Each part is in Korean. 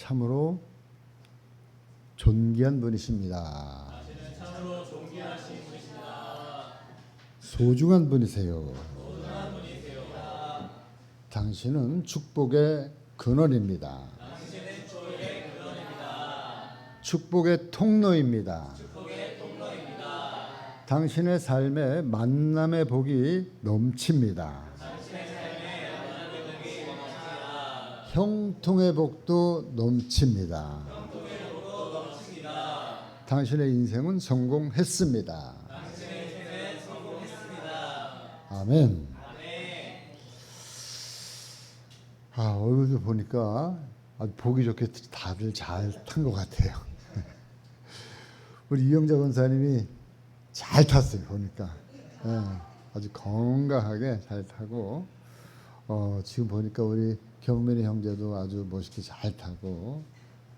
참으로 존귀한 분이십니다. 당신은 참으로 존귀하신 분이십니다. 소중한 분이세요. 소중한 분이세요. 당신은 축복의 근원입니다. 당신은 축복의 근원입니다. 축복의 통로입니다. 축복의 통로입니다. 당신의 삶에 만남의 복이 넘칩니다. 당신의 삶에 만남의 복이 넘칩니다. 형통의 복도 넘칩니다. 형통의 복도 넘칩니다. 당신의 인생은 성공했습니다. 당신의 인생은 성공했습니다. 아멘. 아멘. 얼굴도 보니까 아주 보기 좋게 다들 잘 탄 것 같아요. 우리 이영자 권사님이 잘 탔어요. 보니까 아주 건강하게 잘 타고 지금 보니까 우리 경민이 형제도 아주 멋있게 잘 타고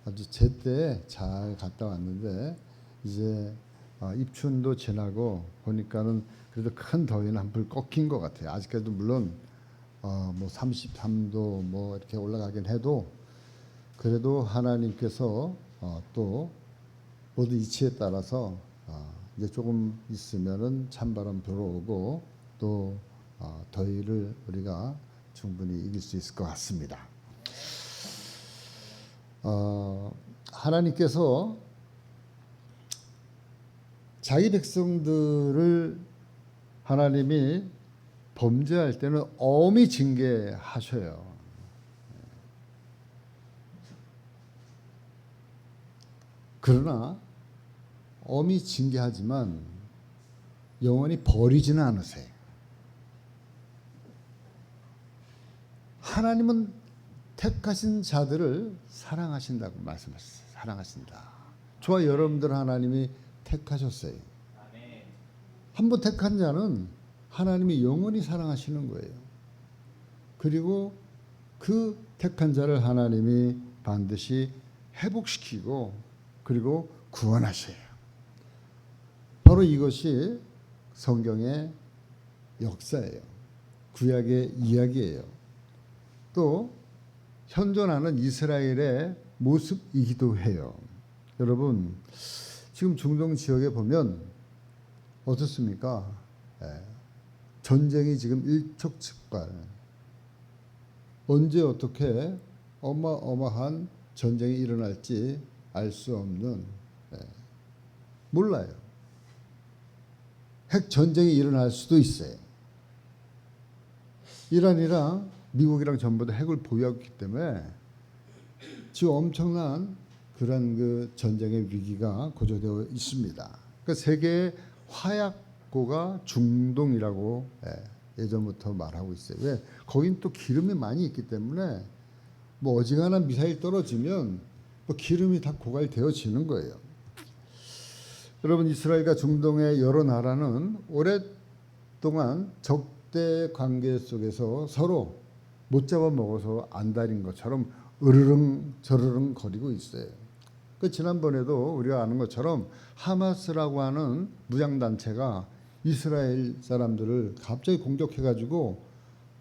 아주 제때 잘 갔다 왔는데 이제 입춘도 지나고 보니까는 그래도 큰 더위는 한풀 꺾인 것 같아요. 아직까지도 물론 뭐 33도 뭐 이렇게 올라가긴 해도 그래도 하나님께서 또 모두 이치에 따라서 이제 조금 있으면은 찬바람 불어오고 또 더위를 우리가 충분히 이길 수 있을 것 같습니다. 하나님께서 자기 백성들을 하나님이 범죄할 때는 엄히 징계하셔요. 그러나 엄히 징계하지만 영원히 버리지는 않으세요. 하나님은 택하신 자들을 사랑하신다고 말씀하셨어요. 사랑하신다. 저와 여러분들 하나님이 택하셨어요. 한번 택한 자는 하나님이 영원히 사랑하시는 거예요. 그리고 그 택한 자를 하나님이 반드시 회복시키고 그리고 구원하셔요. 바로 이것이 성경의 역사예요. 구약의 이야기예요. 또 현존하는 이스라엘의 모습이기도 해요. 여러분 지금 중동 지역에 보면 어떻습니까? 전쟁이 지금 일촉즉발. 언제 어떻게 어마어마한 전쟁이 일어날지 알 수 없는 몰라요. 핵 전쟁이 일어날 수도 있어요. 이란이랑 미국이랑 전부 다 핵을 보유하고 있기 때문에 지금 엄청난 그런 그 전쟁의 위기가 고조되어 있습니다. 그러니까 세계의 화약고가 중동이라고 예전부터 말하고 있어요. 왜? 거긴 또 기름이 많이 있기 때문에 뭐 어지간한 미사일 떨어지면 뭐 기름이 다 고갈되어지는 거예요. 여러분 이스라엘과 중동의 여러 나라는 오랫동안 적대 관계 속에서 서로 못 잡아먹어서 안달인 것처럼 으르릉 저르릉 거리고 있어요. 그 지난번에도 우리가 아는 것처럼 하마스라고 하는 무장단체가 이스라엘 사람들을 갑자기 공격해가지고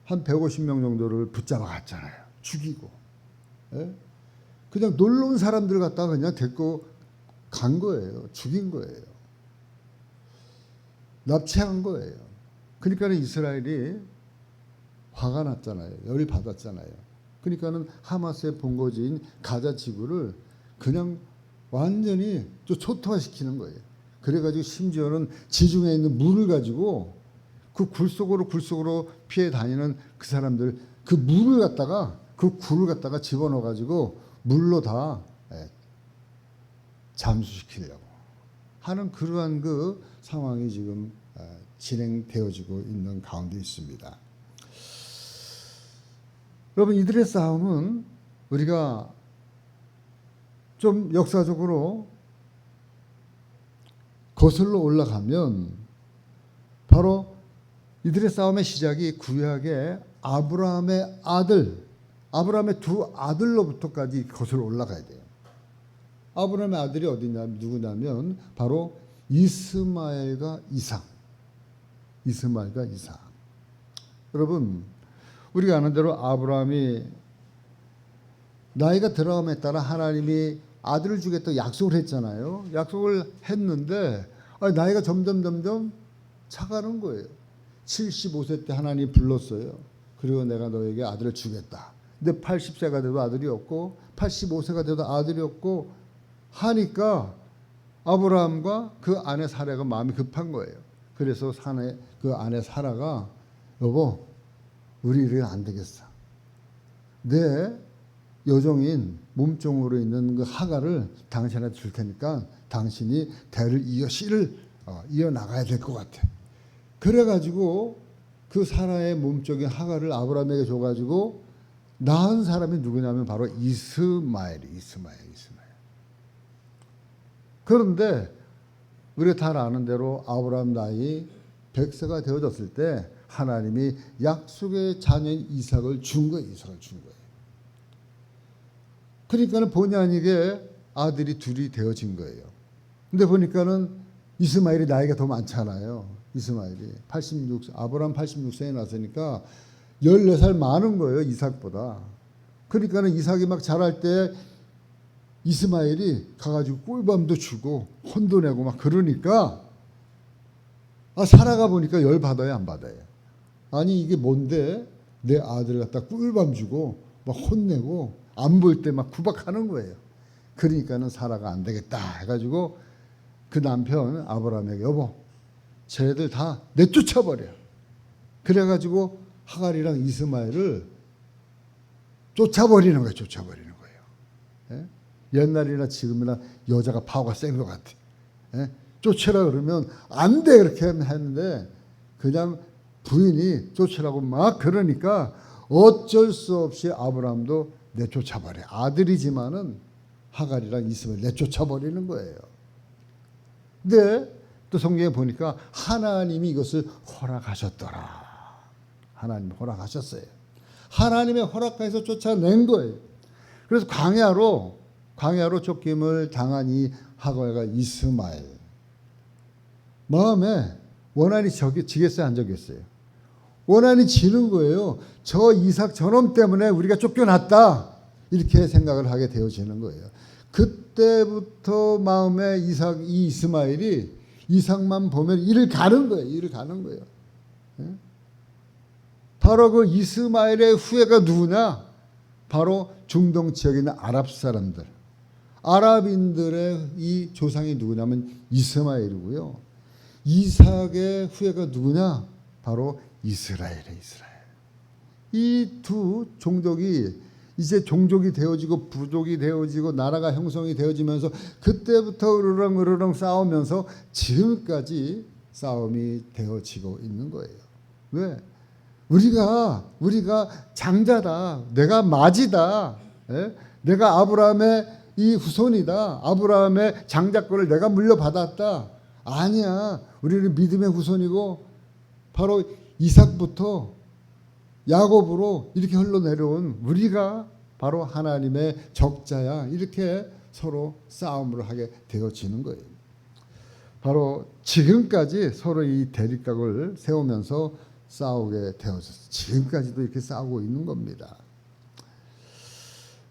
한 150명 정도를 붙잡아 갔잖아요. 죽이고. 그냥 놀러 온 사람들 갖다가 그냥 데리고 간 거예요. 죽인 거예요. 납치한 거예요. 그러니까는 이스라엘이 화가 났잖아요. 열이 받았잖아요. 그러니까는 하마스의 본거지인 가자 지구를 그냥 완전히 또 초토화시키는 거예요. 그래가지고 심지어는 지중해에 있는 물을 가지고 그 굴속으로 피해 다니는 그 사람들 그 물을 갖다가 그 굴을 갖다가 집어넣어가지고 물로 다 잠수시키려고 하는 그러한 그 상황이 지금 진행되어지고 있는 가운데 있습니다. 여러분 이들의 싸움은 우리가 좀 역사적으로 거슬러 올라가면 바로 이들의 싸움의 시작이 구약의 아브라함의 두 아들로부터까지 거슬러 올라가야 돼요. 아브라함의 아들이 어디냐 누구냐면 바로 이스마엘과 이삭. 여러분 우리가 아는 대로 아브라함이 나이가 들어감에 따라 하나님이 아들을 주겠다고 약속을 했잖아요. 약속을 했는데 나이가 점점 차가는 거예요. 75세 때 하나님이 불렀어요. 그리고 내가 너에게 아들을 주겠다. 근데 80세가 돼도 아들이 없고 85세가 돼도 아들이 없고 하니까 아브라함과 그 아내 사라가 마음이 급한 거예요. 그래서 그 아내 사라가 여보 우리 이래는 안 되겠어. 내 여종인 몸종으로 있는 그 하갈을 당신한테 줄 테니까 당신이 대를 씨를 이어나가야 될 것 같아. 그래가지고 그 사라의 몸종인 하갈을 아브라함에게 줘가지고 낳은 사람이 누구냐면 바로 이스마엘이. 그런데 우리가 다 아는 대로 아브라함 나이 100세가 되어졌을 때 하나님이 약속의 자녀인 이삭을 준 거예요. 그러니까는 본의 아니게 아들이 둘이 되어진 거예요. 근데 보니까는 이스마엘이 나이가 더 많잖아요. 이스마엘이 아브라함 86세에 났으니까 14살 많은 거예요. 이삭보다. 그러니까는 이삭이 막 자랄 때 이스마엘이 가가지고 꿀밤도 주고 혼도 내고 막 그러니까 사라가 보니까 열 받아요, 안 받아요? 아니 이게 뭔데 내 아들 갖다 꿀밤 주고 막 혼내고 안 볼 때 막 구박하는 거예요. 그러니까는 사라가 안 되겠다 해가지고 그 남편 아브라함에게 여보 쟤들 다 내쫓아버려. 그래가지고 하갈이랑 이스마엘을 쫓아버리는 거예요. 예? 옛날이나 지금이나 여자가 파워가 센 것 같아. 예? 쫓으라 그러면 안 돼 그렇게 했는데 그냥 부인이 쫓으라고 막 그러니까 어쩔 수 없이 아브라함도 내쫓아버려. 아들이지만은 하갈이랑 이스마엘 내쫓아버리는 거예요. 근데 또 성경에 보니까 하나님이 이것을 허락하셨더라. 하나님이 허락하셨어요. 하나님의 허락하에서 쫓아낸 거예요. 그래서 광야로 쫓김을 당한 이 하갈과 이스마엘 마음에 원한이 지겠어요, 안 지겠어요? 원한이 지는 거예요. 저 이삭 저놈 때문에 우리가 쫓겨났다 이렇게 생각을 하게 되어지는 거예요. 그때부터 마음에 이스마엘이 이삭만 보면 이를 가는 거예요. 예? 바로 그 이스마엘의 후예가 누구냐? 바로 중동 지역에 있는 아랍 사람들. 아랍인들의 이 조상이 누구냐면 이스마엘이고요. 이삭의 후예가 누구냐? 바로 이스라엘. 이 두 종족이 이제 종족이 되어지고 부족이 되어지고 나라가 형성이 되어지면서 그때부터 으르렁 싸우면서 지금까지 싸움이 되어지고 있는 거예요. 왜? 우리가 장자다. 내가 맞이다. 예? 내가 아브라함의 이 후손이다. 아브라함의 장자권을 내가 물려받았다. 아니야. 우리는 믿음의 후손이고 바로 이삭부터 야곱으로 이렇게 흘러내려온 우리가 바로 하나님의 적자야. 이렇게 서로 싸움을 하게 되어지는 거예요. 바로 지금까지 서로 이 대립각을 세우면서 싸우게 되어졌어요. 지금까지도 이렇게 싸우고 있는 겁니다.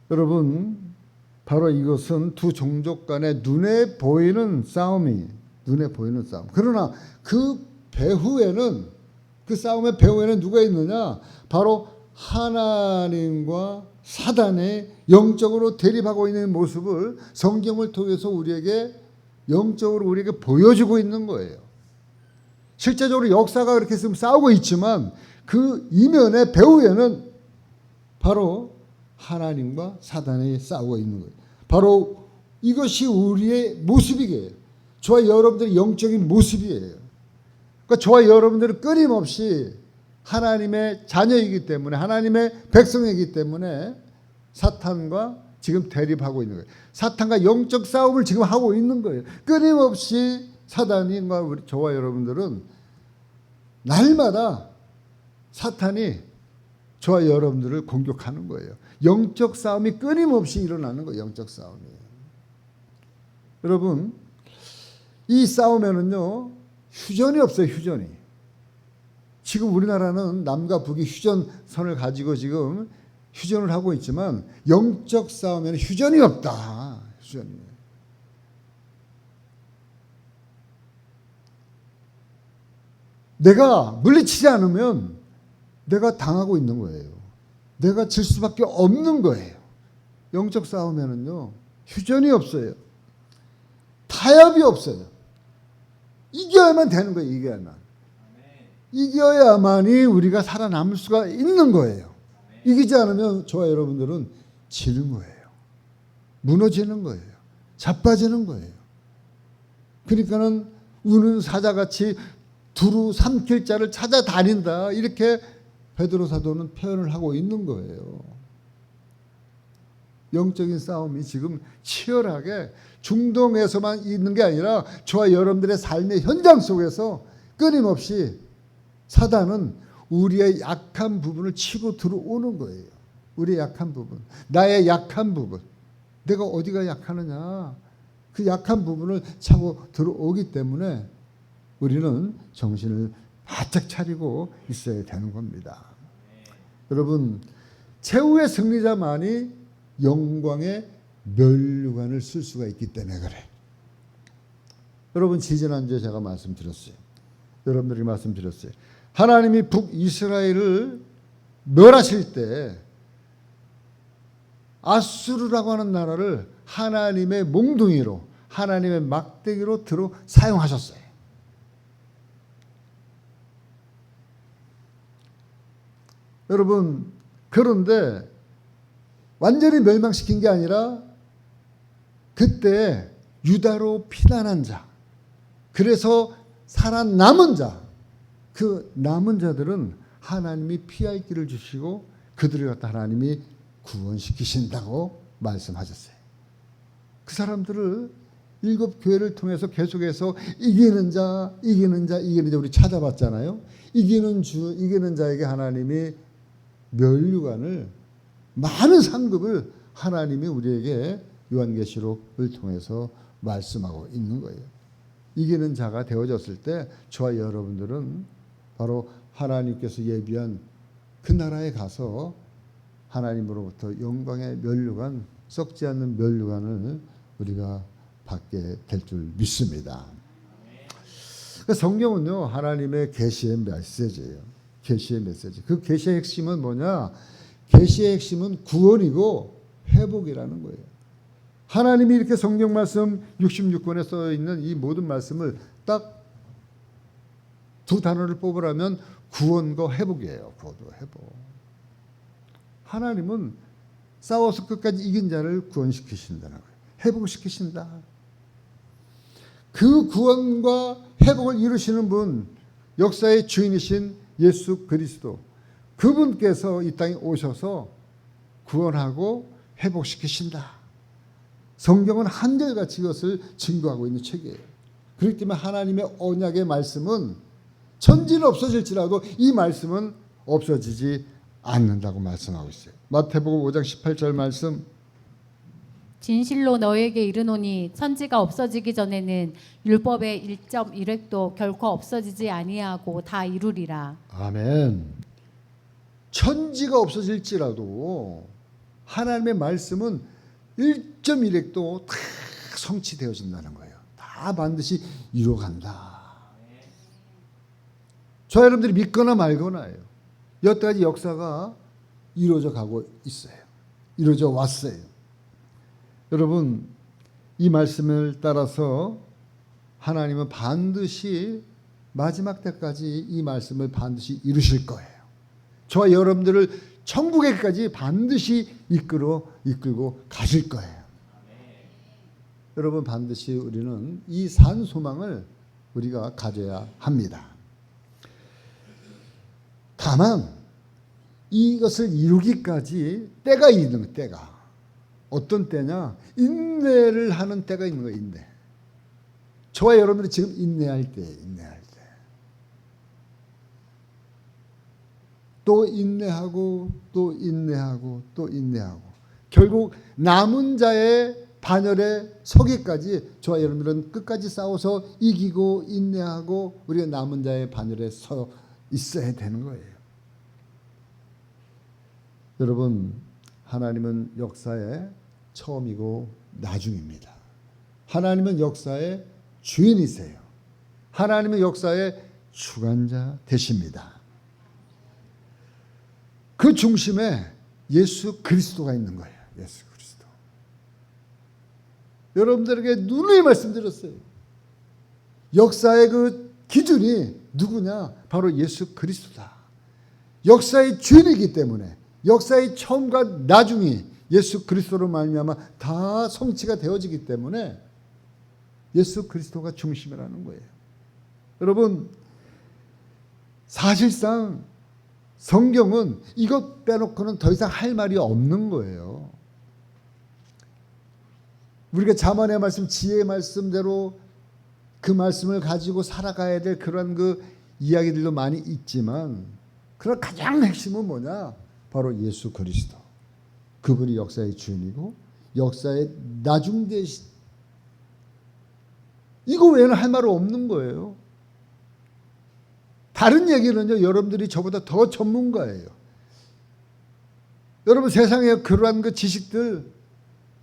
여러분, 바로 이것은 두 종족 간의 눈에 보이는 싸움. 그러나 그 싸움의 배후에는 누가 있느냐? 바로 하나님과 사단의 영적으로 대립하고 있는 모습을 성경을 통해서 영적으로 우리에게 보여주고 있는 거예요. 실제적으로 역사가 그렇게 지금 싸우고 있지만 그 이면의 배후에는 바로 하나님과 사단이 싸우고 있는 거예요. 바로 이것이 우리의 모습이에요. 저와 여러분들의 영적인 모습이에요. 그러니까 저와 여러분들은 끊임없이 하나님의 자녀이기 때문에 하나님의 백성이기 때문에 사탄과 지금 대립하고 있는 거예요. 사탄과 영적 싸움을 지금 하고 있는 거예요. 끊임없이 사단이 저와 여러분들은 날마다 사탄이 저와 여러분들을 공격하는 거예요. 영적 싸움이 끊임없이 일어나는 거예요. 영적 싸움이. 여러분, 이 싸움에는요 휴전이 없어요. 휴전이. 지금 우리나라는 남과 북이 휴전선을 가지고 지금 휴전을 하고 있지만 영적 싸움에는 휴전이 없다. 휴전이. 내가 물리치지 않으면 내가 당하고 있는 거예요. 내가 질 수밖에 없는 거예요. 영적 싸움에는요, 휴전이 없어요. 타협이 없어요. 이겨야만 되는 거예요. 이겨야만. 이겨야만이 우리가 살아남을 수가 있는 거예요. 이기지 않으면 저와 여러분들은 지는 거예요. 무너지는 거예요. 자빠지는 거예요. 그러니까는 우는 사자같이 두루 삼킬 자를 찾아다닌다. 이렇게 베드로 사도는 표현을 하고 있는 거예요. 영적인 싸움이 지금 치열하게 중동에서만 있는 게 아니라 저와 여러분들의 삶의 현장 속에서 끊임없이 사단은 우리의 약한 부분을 치고 들어오는 거예요. 우리의 약한 부분, 나의 약한 부분, 내가 어디가 약하느냐, 그 약한 부분을 차고 들어오기 때문에 우리는 정신을 바짝 차리고 있어야 되는 겁니다. 여러분, 최후의 승리자만이 영광의 면류관을 쓸 수가 있기 때문에 그래. 여러분, 지지난주에 제가 말씀드렸어요. 여러분들이 말씀드렸어요. 하나님이 북이스라엘을 멸하실 때 아수르라고 하는 나라를 하나님의 몽둥이로, 하나님의 막대기로 들어 사용하셨어요. 여러분, 그런데 완전히 멸망시킨 게 아니라 그때 유다로 피난한 자, 그래서 살아남은 자, 그 남은 자들은 하나님이 피할 길을 주시고 그들을 갖다 하나님이 구원시키신다고 말씀하셨어요. 그 사람들을 일곱 교회를 통해서 계속해서 이기는 자 우리 찾아봤잖아요. 이기는 자에게 하나님이 면류관을, 많은 상급을 하나님이 우리에게 요한계시록을 통해서 말씀하고 있는 거예요. 이기는 자가 되어졌을 때 저와 여러분들은 바로 하나님께서 예비한 그 나라에 가서 하나님으로부터 영광의 면류관, 썩지 않는 면류관을 우리가 받게 될 줄 믿습니다. 성경은요, 하나님의 계시의 메시지예요. 계시의 메시지. 그 계시의 핵심은 뭐냐? 계시의 핵심은 구원이고 회복이라는 거예요. 하나님이 이렇게 성경 말씀 66권에 써 있는 이 모든 말씀을 딱 두 단어를 뽑으라면 구원과 회복이에요. 구원과 회복. 하나님은 싸워서 끝까지 이긴 자를 구원시키신다는 거예요. 회복시키신다. 그 구원과 회복을 이루시는 분, 역사의 주인이신 예수 그리스도, 그분께서 이 땅에 오셔서 구원하고 회복시키신다. 성경은 한결같이 이것을 증거하고 있는 책이에요. 그렇기 때문에 하나님의 언약의 말씀은 천지는 없어질지라도 이 말씀은 없어지지 않는다고 말씀하고 있어요. 마태복음 5장 18절 말씀. 진실로 너에게 이르노니 천지가 없어지기 전에는 율법의 1.1획도 결코 없어지지 아니하고 다 이루리라. 아멘. 천지가 없어질지라도 하나님의 말씀은 1.1획도 다 성취되어진다는 거예요. 다 반드시 이루어간다. 저 여러분들이 믿거나 말거나예요. 여태까지 역사가 이루어져 가고 있어요. 이루어져 왔어요. 여러분, 이 말씀을 따라서 하나님은 반드시 마지막 때까지 이 말씀을 반드시 이루실 거예요. 저와 여러분들을 천국에까지 반드시 이끌고 가실 거예요. 여러분, 반드시 우리는 이 산 소망을 우리가 가져야 합니다. 다만 이것을 이루기까지 때가 있는 때가, 어떤 때냐? 인내를 하는 때가 있는 거예요. 인내. 저와 여러분들이 지금 인내할 때. 또 인내하고 또 인내하고 또 인내하고 결국 남은 자의 반열에 서기까지 저와 여러분들은 끝까지 싸워서 이기고 인내하고 우리가 남은 자의 반열에 서 있어야 되는 거예요. 여러분, 하나님은 역사의 처음이고 나중입니다. 하나님은 역사의 주인이세요. 하나님은 역사의 주관자 되십니다. 그 중심에 예수 그리스도가 있는 거예요. 예수 그리스도. 여러분들에게 누누이 말씀드렸어요. 역사의 그 기준이 누구냐? 바로 예수 그리스도다. 역사의 주인이기 때문에 역사의 처음과 나중이 예수 그리스도로 말미암아 다 성취가 되어지기 때문에 예수 그리스도가 중심이라는 거예요. 여러분, 사실상 성경은 이것 빼놓고는 더 이상 할 말이 없는 거예요. 우리가 잠언의 말씀, 지혜의 말씀대로 그 말씀을 가지고 살아가야 될 그런 그 이야기들도 많이 있지만, 그런 가장 핵심은 뭐냐? 바로 예수 그리스도. 그분이 역사의 주인이고 역사의 나중대신. 이거 외에는 할 말은 없는 거예요. 다른 얘기는요, 여러분들이 저보다 더 전문가예요. 여러분, 세상에 그러한 그 지식들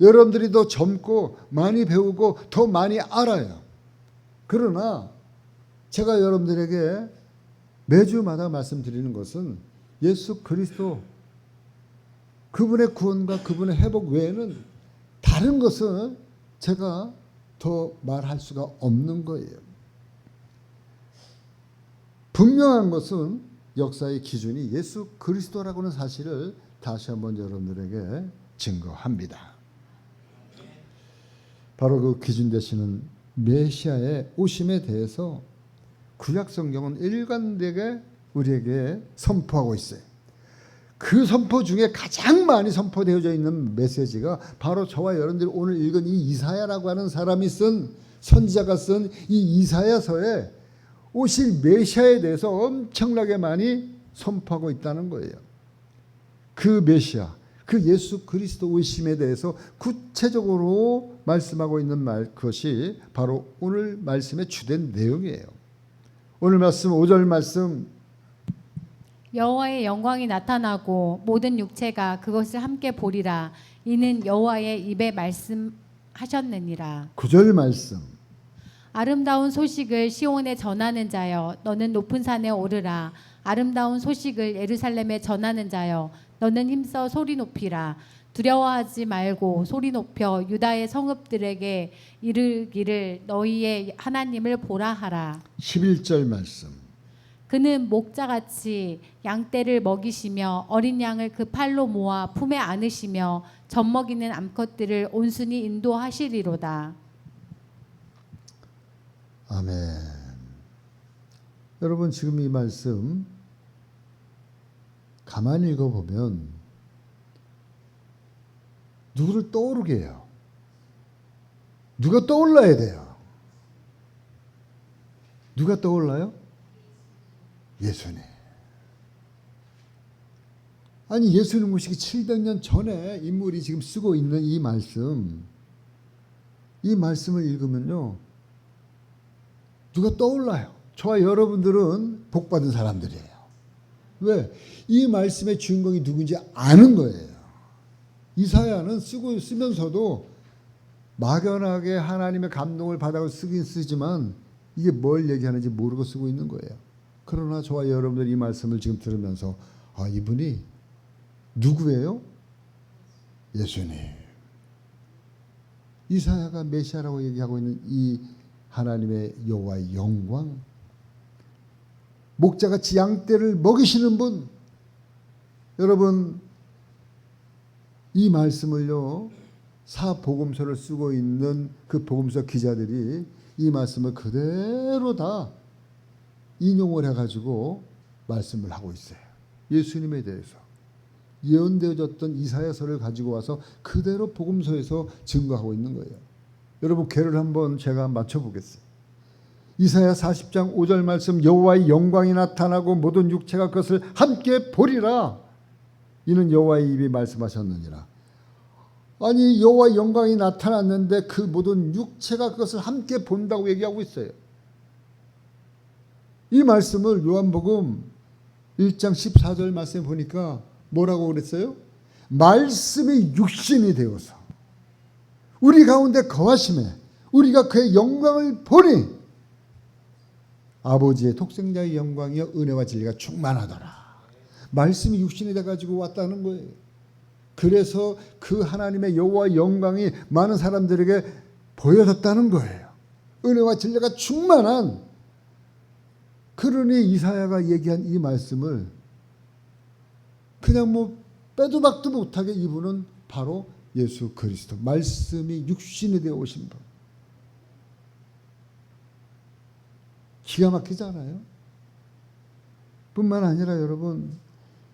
여러분들이 더 젊고 많이 배우고 더 많이 알아요. 그러나 제가 여러분들에게 매주마다 말씀드리는 것은 예수 그리스도, 그분의 구원과 그분의 회복 외에는 다른 것은 제가 더 말할 수가 없는 거예요. 분명한 것은 역사의 기준이 예수 그리스도라고는 사실을 다시 한번 여러분들에게 증거합니다. 바로 그 기준 되시는 메시아의 오심에 대해서 구약 성경은 일관되게 우리에게 선포하고 있어요. 그 선포 중에 가장 많이 선포되어져 있는 메시지가 바로 저와 여러분들이 오늘 읽은 이 이사야라고 하는 사람이 쓴, 선지자가 쓴 이 이사야서에 오실 메시아에 대해서 엄청나게 많이 선포하고 있다는 거예요. 그 메시아, 그 예수 그리스도 오심에 대해서 구체적으로 말씀하고 있는 그것이 바로 오늘 말씀의 주된 내용이에요. 오늘 말씀 5절 말씀, 여호와의 영광이 나타나고 모든 육체가 그것을 함께 보리라. 이는 여호와의 입에 말씀하셨느니라. 9절 말씀, 아름다운 소식을 시온에 전하는 자여, 너는 높은 산에 오르라. 아름다운 소식을 예루살렘에 전하는 자여, 너는 힘써 소리 높이라. 두려워하지 말고 소리 높여 유다의 성읍들에게 이르기를 너희의 하나님을 보라 하라. 11절 말씀, 그는 목자같이 양떼를 먹이시며 어린 양을 그 팔로 모아 품에 안으시며 젖먹이는 암컷들을 온순히 인도하시리로다. 아멘. 여러분, 지금 이 말씀 가만히 읽어보면 누구를 떠오르게 해요. 누가 떠올라야 돼요. 누가 떠올라요? 예수님. 아니, 예수님 오시기 700년 전에 인물이 지금 쓰고 있는 이 말씀을 읽으면요, 누가 떠올라요. 저와 여러분들은 복받은 사람들이에요. 왜? 이 말씀의 주인공이 누군지 아는 거예요. 이사야는 쓰면서도 막연하게 하나님의 감동을 받아 쓰긴 쓰지만 이게 뭘 얘기하는지 모르고 쓰고 있는 거예요. 그러나 저와 여러분들 이 말씀을 지금 들으면서, 아, 이분이 누구예요? 예수님. 이사야가 메시아라고 얘기하고 있는 이 하나님의 여호와의 영광, 목자같이 양떼를 먹이시는 분. 여러분, 이 말씀을요, 사복음서를 쓰고 있는 그 복음서 기자들이 이 말씀을 그대로 다 인용을 해가지고 말씀을 하고 있어요. 예수님에 대해서 예언되어졌던 이사야서를 가지고 와서 그대로 복음서에서 증거하고 있는 거예요. 여러분, 걔를 한번 제가 맞춰보겠어요. 이사야 40장 5절 말씀, 여호와의 영광이 나타나고 모든 육체가 그것을 함께 보리라. 이는 여호와의 입이 말씀하셨느니라. 아니, 여호와의 영광이 나타났는데 그 모든 육체가 그것을 함께 본다고 얘기하고 있어요. 이 말씀을 요한복음 1장 14절 말씀에 보니까 뭐라고 그랬어요? 말씀이 육신이 되어서 우리 가운데 거하심에 우리가 그의 영광을 보니 아버지의 독생자의 영광이여 은혜와 진리가 충만하더라. 말씀이 육신이 돼가지고 왔다는 거예요. 그래서 그 하나님의 여호와의 영광이 많은 사람들에게 보여졌다는 거예요. 은혜와 진리가 충만한. 그러니 이사야가 얘기한 이 말씀을 그냥 뭐 빼도 박도 못하게 이분은 바로 예수 그리스도, 말씀이 육신이 되어 오신 분. 기가 막히지 않아요? 뿐만 아니라 여러분,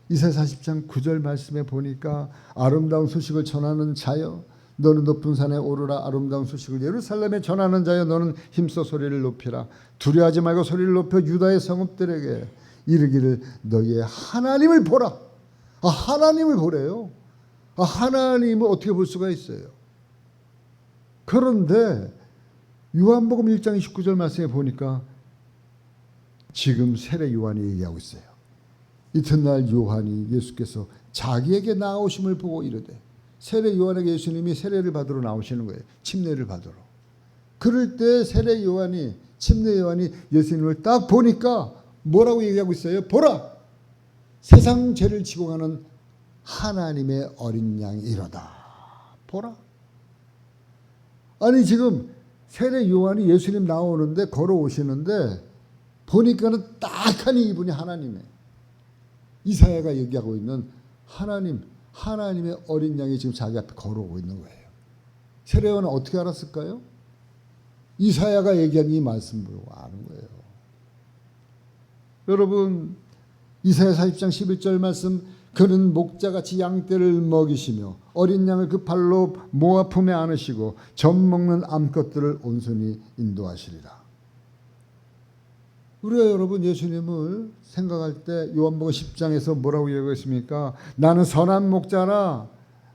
이사야 40장 9절 말씀에 보니까 아름다운 소식을 전하는 자여 너는 높은 산에 오르라. 아름다운 소식을 예루살렘에 전하는 자여 너는 힘써 소리를 높이라. 두려워하지 말고 소리를 높여 유다의 성읍들에게 이르기를 너희의 하나님을 보라. 하나님을 보래요. 하나님을 어떻게 볼 수가 있어요? 그런데 요한복음 1장 29절 말씀에 보니까 지금 세례 요한이 얘기하고 있어요. 이튿날 요한이 예수께서 자기에게 나오심을 보고 이르되, 세례 요한에게 예수님이 세례를 받으러 나오시는 거예요. 침례를 받으러. 그럴 때 세례 요한이, 침례 요한이 예수님을 딱 보니까 뭐라고 얘기하고 있어요? 보라! 세상 죄를 지고 가는 하나님의 어린 양이 이러다. 보라. 아니 지금 세례 요한이 예수님 나오는데 걸어오시는데 보니까는 딱하니 이분이 하나님의, 이사야가 얘기하고 있는 하나님의 어린 양이 지금 자기 앞에 걸어오고 있는 거예요. 세례 요한은 어떻게 알았을까요? 이사야가 얘기한 이 말씀 보고 아는 거예요. 여러분, 이사야 40장 11절 말씀, 그는 목자같이 양떼를 먹이시며 어린 양을 그 팔로 모아 품에 안으시고 젖 먹는 암컷들을 온순히 인도하시리라. 우리가 여러분 예수님을 생각할 때 요한복음 10장에서 뭐라고 얘기했습니까? 나는 선한 목자라.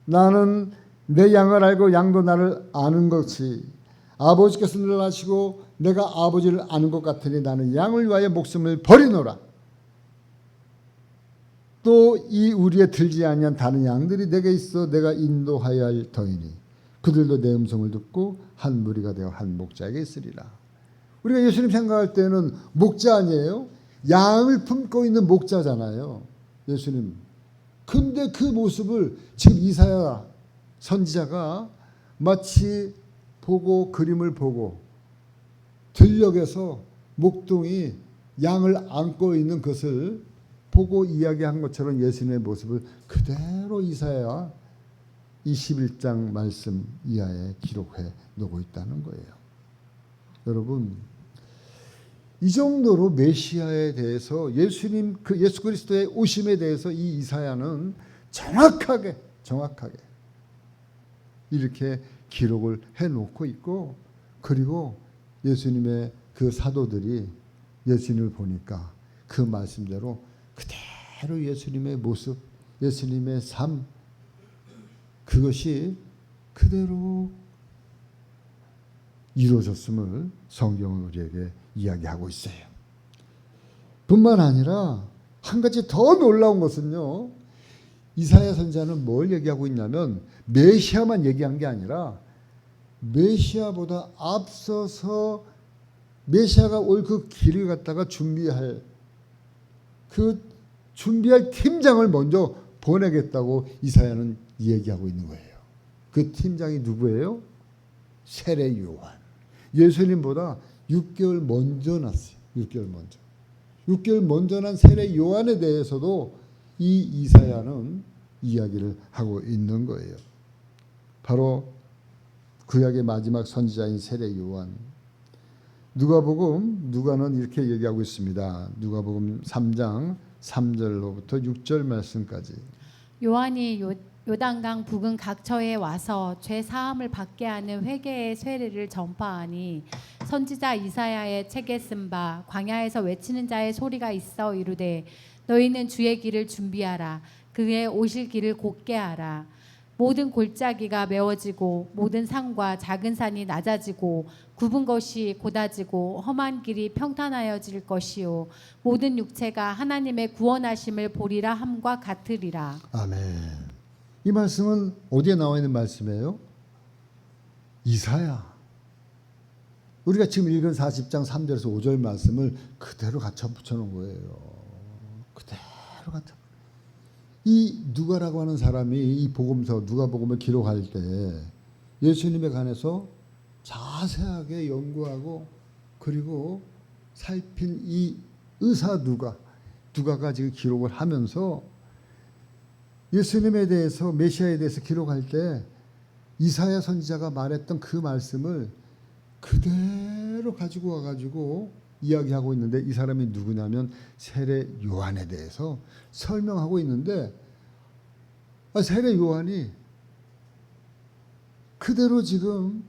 나는 내 양을 알고 양도 나를 아는 것이, 아버지께서 늘 아시고 내가 아버지를 아는 것 같으니 나는 양을 위하여 목숨을 버리노라. 또 이 우리에 들지 아니한 다른 양들이 내게 있어 내가 인도하여야 할 터이니 그들도 내 음성을 듣고 한 무리가 되어 한 목자에게 있으리라. 우리가 예수님 생각할 때는 목자 아니에요? 양을 품고 있는 목자잖아요, 예수님. 근데 그 모습을 지금 이사야 선지자가 마치 보고, 그림을 보고 들녘에서 목동이 양을 안고 있는 것을 보고 이야기한 것처럼 예수님의 모습을 그대로 이사야 21장 말씀 이하에 기록해 놓고 있다는 거예요. 여러분, 이 정도로 메시아에 대해서 예수 그리스도의 오심에 대해서 이 이사야는 정확하게 이렇게 기록을 해놓고 있고, 그리고 예수님의 그 사도들이 예수님을 보니까 그 말씀대로 그대로 예수님의 모습, 예수님의 삶, 그것이 그대로 이루어졌음을 성경은 우리에게 이야기하고 있어요. 뿐만 아니라 한 가지 더 놀라운 것은요, 이사야 선지자는 뭘 얘기하고 있냐면 메시아만 얘기한 게 아니라 메시아보다 앞서서 메시아가 올 그 길을 갖다가 준비할 팀장을 먼저 보내겠다고 이사야는 얘기하고 있는 거예요. 그 팀장이 누구예요? 세례 요한. 예수님보다 6개월 먼저 났어요. 6개월 먼저 난 세례 요한에 대해서도 이 이사야는 이야기를 하고 있는 거예요. 바로 구약의 마지막 선지자인 세례 요한. 누가는 이렇게 얘기하고 있습니다. 누가복음 3장 3절로부터 6절 말씀까지. 요한이 요단강 부근 각처에 와서 죄 사함을 받게 하는 회개의 세례를 전파하니 선지자 이사야의 책에 쓴 바 광야에서 외치는 자의 소리가 있어 이르되 너희는 주의 길을 준비하라. 그의 오실 길을 곧게 하라. 모든 골짜기가 메워지고 모든 산과 작은 산이 낮아지고 굽은 것이 곧아지고 험한 길이 평탄하여질 것이요 모든 육체가 하나님의 구원하심을 보리라 함과 같으리라. 아멘. 이 말씀은 어디에 나와 있는 말씀이에요? 이사야. 우리가 지금 읽은 40장 3절에서 5절 말씀을 그대로 갖다 붙여놓은 거예요. 그대로 갖다. 이 누가라고 하는 사람이 이 복음서 누가복음을 기록할 때 예수님에 관해서 자세하게 연구하고 그리고 살핀 이 의사 누가가 지금 기록을 하면서 예수님에 대해서 메시아에 대해서 기록할 때 이사야 선지자가 말했던 그 말씀을 그대로 가지고 와가지고 이야기하고 있는데 이 사람이 누구냐면 세례 요한에 대해서 설명하고 있는데 세례 요한이 그대로 지금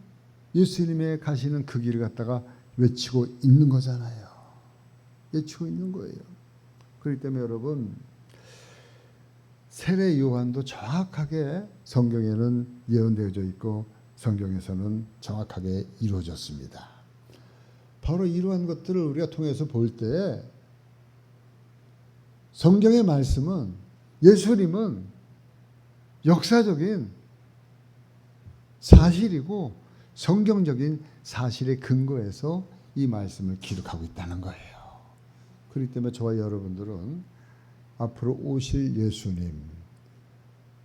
예수님의 가시는 그 길을 갖다가 외치고 있는 거잖아요. 외치고 있는 거예요. 그렇기 때문에 여러분 세례 요한도 정확하게 성경에는 예언되어져 있고 성경에서는 정확하게 이루어졌습니다. 바로 이러한 것들을 우리가 통해서 볼 때 성경의 말씀은 예수님은 역사적인 사실이고 성경적인 사실에 근거해서 이 말씀을 기록하고 있다는 거예요. 그렇기 때문에 저와 여러분들은 앞으로 오실 예수님,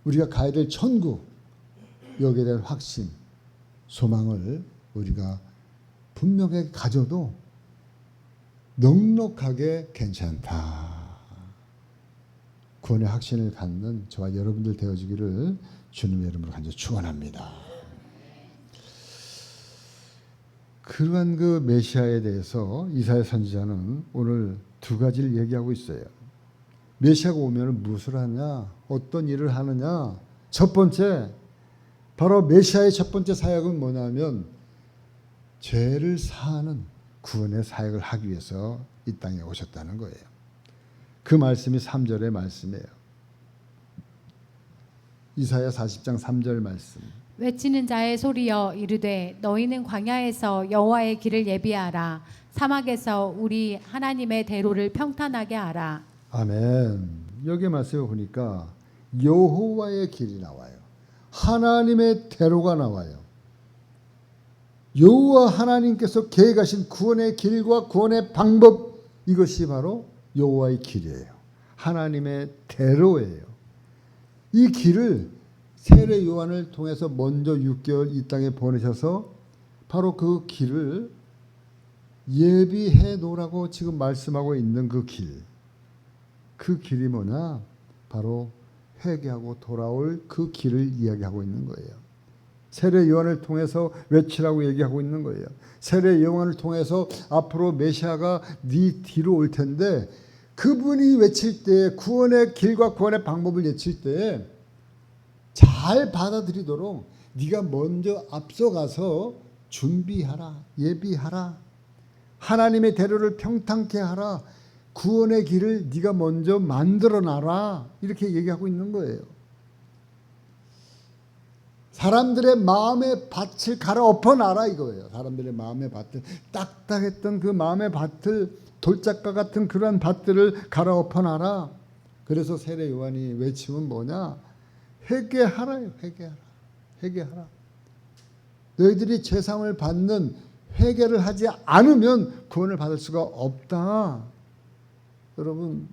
우리가 가야 될 천국, 여기에 대한 확신, 소망을 우리가 분명하게 가져도 넉넉하게 괜찮다. 구원의 확신을 갖는 저와 여러분들 되어지기를 주님의 이름으로 간절히 축원합니다. 그러한 그 메시아에 대해서 이사야 선지자는 오늘 두 가지를 얘기하고 있어요. 메시아가 오면 무엇을 하냐? 어떤 일을 하느냐? 첫 번째, 바로 메시아의 첫 번째 사역은 뭐냐면 죄를 사하는 구원의 사역을 하기 위해서 이 땅에 오셨다는 거예요. 그 말씀이 3절의 말씀이에요. 이사야 40장 3절 말씀. 외치는 자의 소리여 이르되 너희는 광야에서 여호와의 길을 예비하라. 사막에서 우리 하나님의 대로를 평탄하게 하라. 아멘. 여기 말씀을 보니까 여호와의 길이 나와요. 하나님의 대로가 나와요. 여호와 하나님께서 계획하신 구원의 길과 구원의 방법, 이것이 바로 여호와의 길이에요. 하나님의 대로예요. 이 길을 세례 요한을 통해서 먼저 6개월 이 땅에 보내셔서 바로 그 길을 예비해 놓으라고 지금 말씀하고 있는 그 길. 그 길이 뭐냐? 바로 회개하고 돌아올 그 길을 이야기하고 있는 거예요. 세례 요한을 통해서 외치라고 얘기하고 있는 거예요. 세례 요한을 통해서 앞으로 메시아가 네 뒤로 올 텐데 그분이 외칠 때 구원의 길과 구원의 방법을 외칠 때 잘 받아들이도록 네가 먼저 앞서가서 준비하라, 예비하라. 하나님의 대로를 평탄케 하라. 구원의 길을 네가 먼저 만들어놔라. 이렇게 얘기하고 있는 거예요. 사람들의 마음의 밭을 갈아엎어놔라 이거예요. 사람들의 마음의 밭을, 딱딱했던 그 마음의 밭을, 돌짝과 같은 그러한 밭들을 갈아엎어놔라. 그래서 세례 요한이 외침은 뭐냐? 회개하라요. 회개하라. 회개하라. 너희들이 죄사함을 받는 회개를 하지 않으면 구원을 받을 수가 없다. 여러분,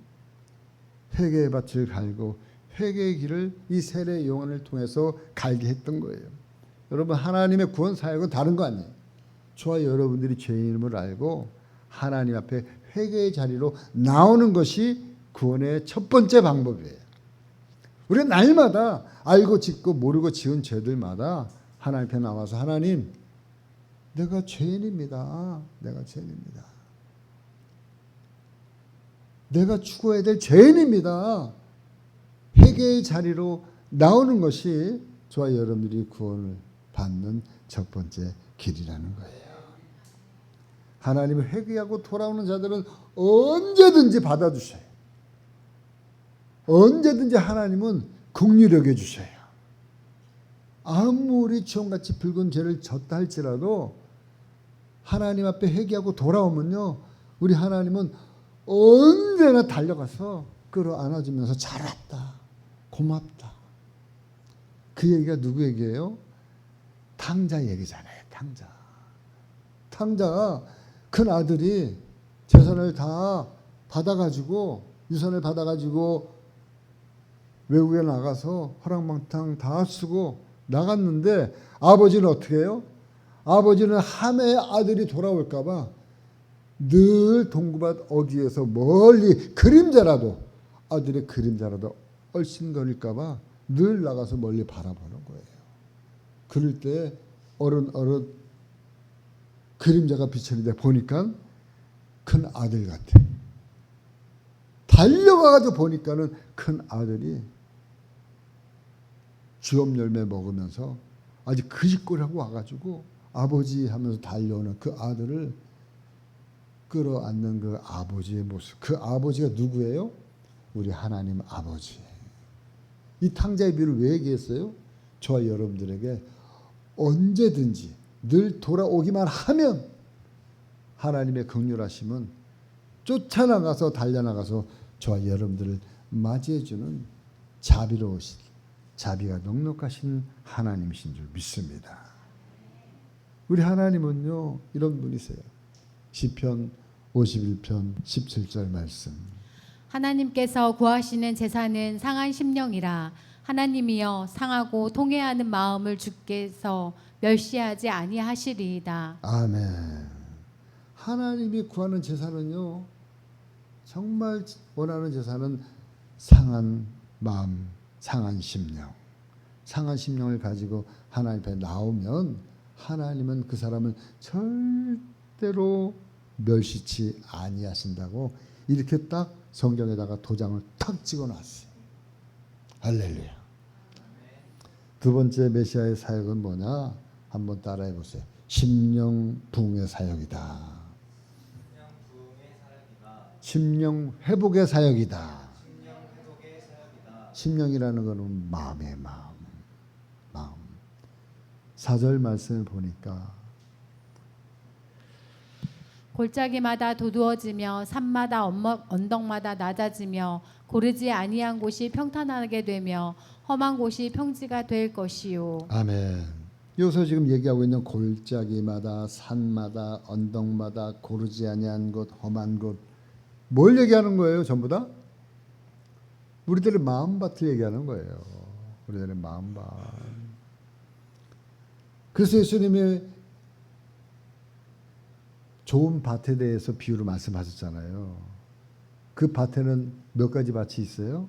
회개의 밭을 갈고 회개의 길을 이 세례 요한을 통해서 갈게 했던 거예요. 여러분, 하나님의 구원 사역은 다른 거 아니에요. 저와 여러분들이 죄인임을 알고 하나님 앞에 회개의 자리로 나오는 것이 구원의 첫 번째 방법이에요. 우리가 날마다 알고 짓고 모르고 지은 죄들마다 하나님 앞에 나와서 하나님, 내가 죄인입니다. 내가 죄인입니다. 내가 죽어야 될 죄인입니다. 회개의 자리로 나오는 것이 저와 여러분들이 구원을 받는 첫 번째 길이라는 거예요. 하나님을 회개하고 돌아오는 자들은 언제든지 받아주셔요. 언제든지 하나님은 긍휼히 여겨 주셔요. 아무리 지옥같이 붉은 죄를 졌다 할지라도 하나님 앞에 회개하고 돌아오면요, 우리 하나님은 언제나 달려가서 끌어안아주면서 잘 왔다, 고맙다, 그 얘기가 누구 얘기예요? 탕자 얘기잖아요. 탕자 큰 아들이 재산을 다 받아가지고 유산을 받아가지고 외국에 나가서 허랑방탕 다 쓰고 나갔는데 아버지는 어떻게 해요? 아버지는 하나의 아들이 돌아올까봐 늘 동구밭 어귀에서 멀리 그림자라도 아들의 그림자라도 얼씬거릴까봐 늘 나가서 멀리 바라보는 거예요. 그럴 때 어른 그림자가 비치는데 보니까 큰 아들 같아. 달려가가지고 보니까는 큰 아들이 주엽 열매 먹으면서 아직 그짓골하고 와가지고 아버지 하면서 달려오는 그 아들을 끌어안는 그 아버지의 모습. 그 아버지가 누구예요? 우리 하나님 아버지. 이 탕자의 비유를 왜 얘기했어요? 저와 여러분들에게 언제든지 늘 돌아오기만 하면 하나님의 긍휼하심은 쫓아나가서 달려나가서 저와 여러분들을 맞이해주는 자비로우신 자비가 넉넉하신 하나님이신 줄 믿습니다. 우리 하나님은요 이런 분이세요. 시편 51편 17절 말씀. 하나님께서 구하시는 제사는 상한 심령이라. 하나님이여 상하고 통회하는 마음을 주께서 멸시하지 아니하시리이다. 아멘. 하나님이 구하는 제사는요 정말 원하는 제사는 상한 마음, 상한 심령, 상한 심령을 가지고 하나님 앞에 나오면 하나님은 그 사람을 절대로 멸시치 아니하신다고 이렇게 딱 성경에다가 도장을 탁 찍어놨어요. 할렐루야. 두 번째 메시아의 사역은 뭐냐? 한번 따라해 보세요. 심령 부흥의 사역이다. 심령 회복의 사역이다. 심령이라는 것은 마음의 마음. 4절 말씀을 보니까 골짜기마다 도두어지며 산마다 언덕마다 낮아지며 고르지 아니한 곳이 평탄하게 되며 험한 곳이 평지가 될 것이요. 아멘. 여기서 지금 얘기하고 있는 골짜기마다 산마다 언덕마다 고르지 아니한 곳 험한 곳 뭘 얘기하는 거예요? 전부 다? 우리들의 마음밭을 얘기하는 거예요. 우리들의 마음밭. 그래서 예수님이 좋은 밭에 대해서 비유로 말씀하셨잖아요. 그 밭에는 몇 가지 밭이 있어요?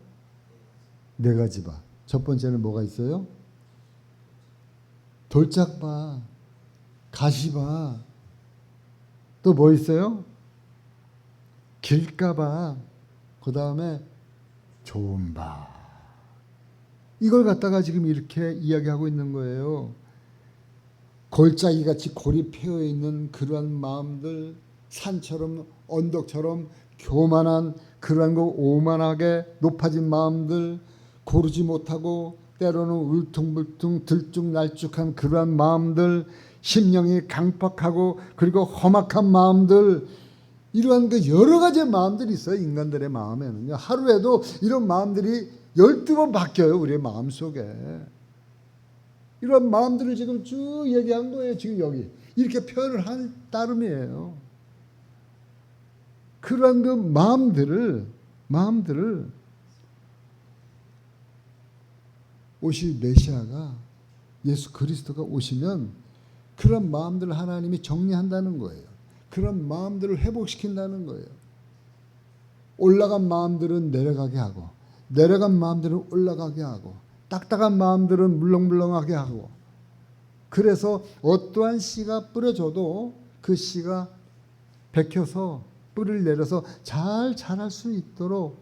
4가지 밭. 첫 번째는 뭐가 있어요? 돌짝밭, 가시밭. 또 뭐 있어요? 길가밭. 그 다음에 좋은 밭. 이걸 갖다가 지금 이렇게 이야기하고 있는 거예요. 골짜기같이 골이 패여있는 그러한 마음들, 산처럼 언덕처럼 교만한 그러한 거 오만하게 높아진 마음들, 고르지 못하고 때로는 울퉁불퉁 들쭉날쭉한 그러한 마음들, 심령이 강팍하고 그리고 험악한 마음들, 이러한 그 여러 가지의 마음들이 있어요. 인간들의 마음에는요. 하루에도 이런 마음들이 12번 바뀌어요. 우리의 마음속에. 이런 마음들을 지금 쭉 얘기한 거예요. 지금 여기. 이렇게 표현을 한 따름이에요. 그러한 그 마음들을 오실 메시아가 예수 그리스도가 오시면 그런 마음들을 하나님이 정리한다는 거예요. 그런 마음들을 회복시킨다는 거예요. 올라간 마음들은 내려가게 하고 내려간 마음들은 올라가게 하고 딱딱한 마음들은 물렁물렁하게 하고 그래서 어떠한 씨가 뿌려져도 그 씨가 bek혀서 뿌리를 내려서 잘 자랄 수 있도록